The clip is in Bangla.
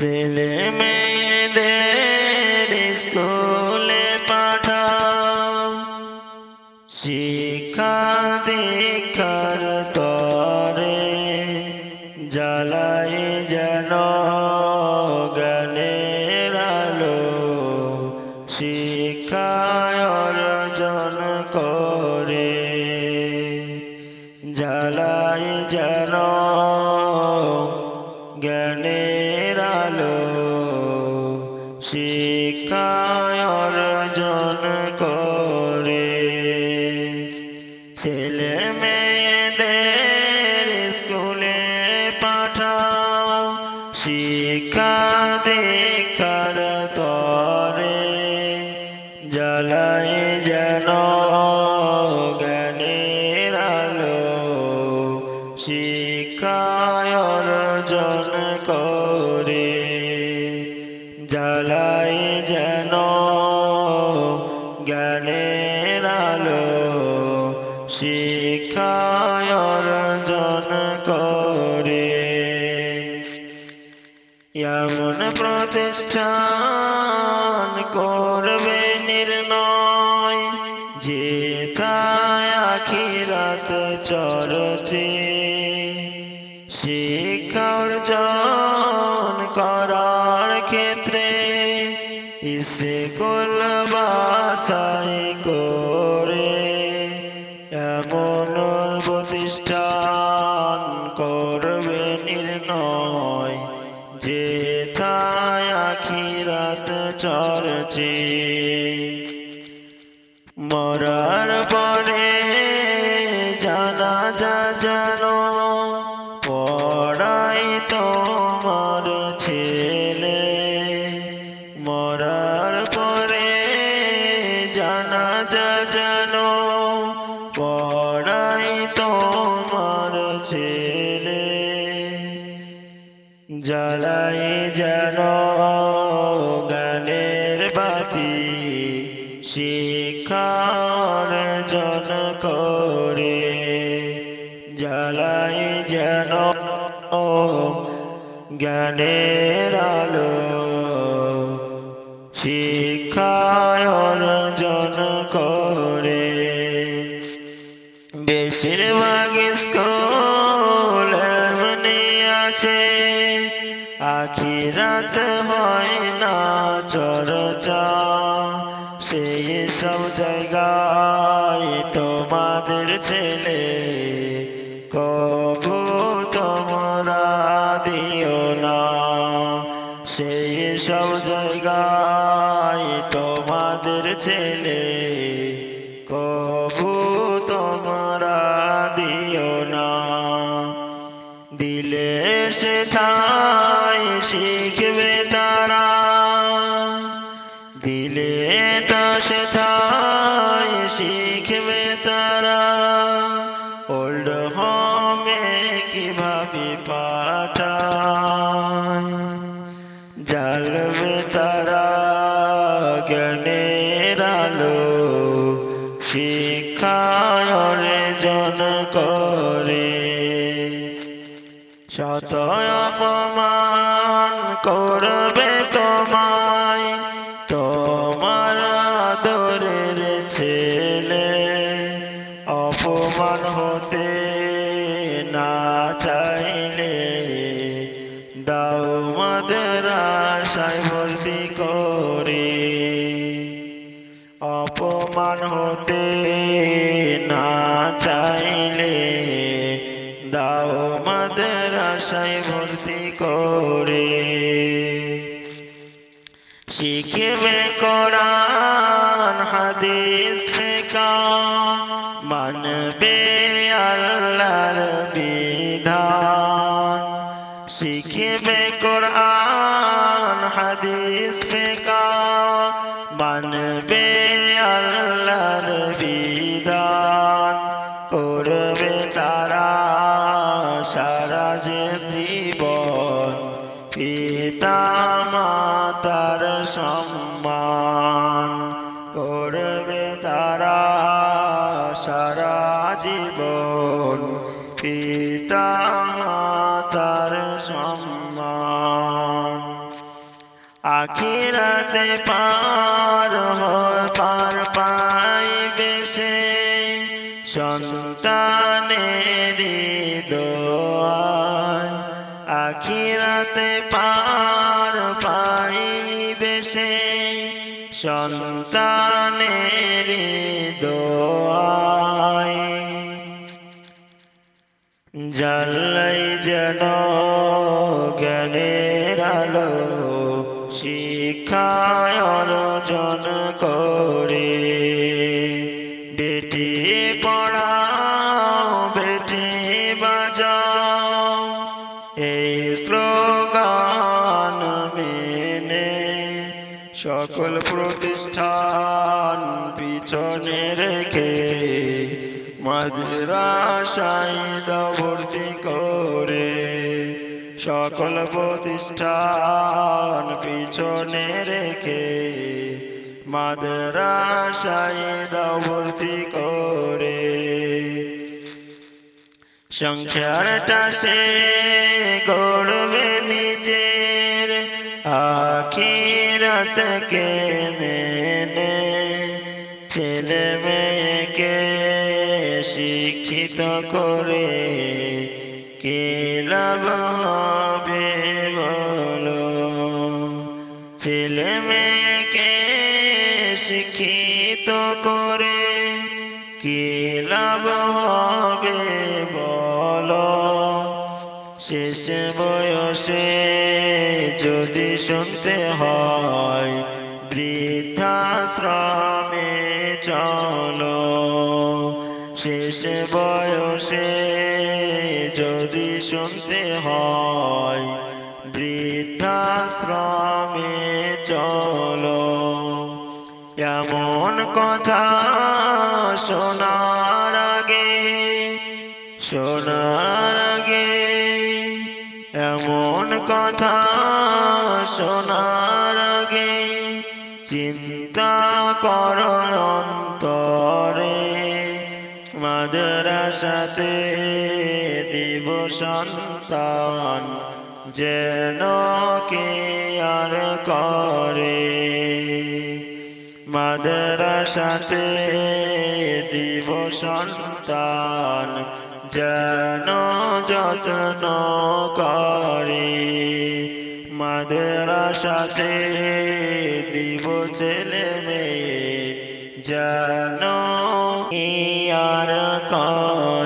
ছেলে মেয়েদের স্কুলে পাঠাও, শিক্ষা দীক্ষার তরে জ্বালায় যেন জ্ঞানের আলো, শিক্ষায় অর্জন করে জ্বালায় যেন জ্ঞানের আলো, শিক্ষায় অর্জন করে। ছেলে মেয়েদের স্কুলে পাঠাও, শিক্ষা দীক্ষার তরে জ্বালায় যেন জ্ঞানের আলো, শিক্ষায় অর্জন করে জ্বালায় যেন জ্ঞানের আলো, শিক্ষায় অর্জন করে। এমন প্রতিষ্ঠান করবে নির্ণয়, যেথায় আখিরাত চরচে, শিক্ষা অর্জন করার ক্ষেত্রে স্কুল বাছাই করে এমন প্রতিষ্ঠান করবে নির্ণয়, যেথায় আখিরাত চরচে। মরার পরে জানাজা যেন পড়াই তোমার ছেলে, মরার পরে জানাজা যেন পড়াই তোমার ছেলে, জ্বালাই যেন জ্ঞানের বাতি, শিক্ষা অর্জন করে জ্বালাই যেন জ্ঞানের আলো, শিক্ষা অর্জন করে। বেশিরভাগ স্কুল এমনি আছে আখিরাত হয় না চর্চা, সেই সব জায়গায় তোমাদের ছেলে কবু তোমরা দিও না, সেই সব জায়গায় তোমাদের ছেলে কবু তোমরা দিও না। দিলে সেথায় শিখবে তারা, দিলে তো সেথায় শিখবে তারা, ওল্ড হোমে কিভাবে পাঠায়, জ্বালবে তারা জ্ঞানের আলো, শিক্ষায় অর্জন করে। শত অপমান করবে তোমায় তোমার আদরের ছেলে, অপমান হতে না চাইলে দাও মাদ্রাসায় ভর্তি করে, অপমান হতে না চাইলে দাও মাদ্রাসায় ভর্তি করে। শিখবে কোরআন হাদিস ফিকহ, মানবে আল্লাহর বিধান, শিখবে কোরআন হাদিস ফিকহ, মানবে আল্লাহর বিধান, করবে তারা সারা জীবন পিতা মাতার সম্মান, করবে তারা সারা জীবন পিতা মাতার সম্মান। আখিরাতে পার পাইবে সে সন্তানের দোয়ায় আখিরাতে পার পাইবে সে সন্তানের দোয়ায় জ্বালাই যেন জ্ঞানের আলো শিক্ষায় অর্জন করে বেটি পড়াও বেটি বাঁচাও এই স্লোগান মেনে সকল প্রতিষ্ঠান পিছনে রেখে মাদ্রাসায় ভর্তি করে সকল প্রতিষ্ঠান পিছনে রেখে মাদ্রাসায় ভর্তি করে সংসারটা সে গড়বে নিজের আখিরাতকে মেনে ছেলে মেয়েকে শিক্ষিত করে কি লাভ হবে বলো ছেলে মেয়েকে শিক্ষিত করে কি লাভ হবে বলো শেষ বয়সে যদি শুনতে হয় বৃদ্ধাশ্রমে চলো শেষ বয়সে যদি শুনতে হয় বৃদ্ধাশ্রমে চলো এমন কথা শোনার আগে এমন কথা শোনার আগে চিন্তা করো অন্তরে মাদ্রাসাতে দিব সন্তান যেন কে আর করে মাদ্রাসাতে দিব সন্তান যেন যত্ন করে মাদ্রাসাতে দিব ছেলে মেয়ে যেন আর করে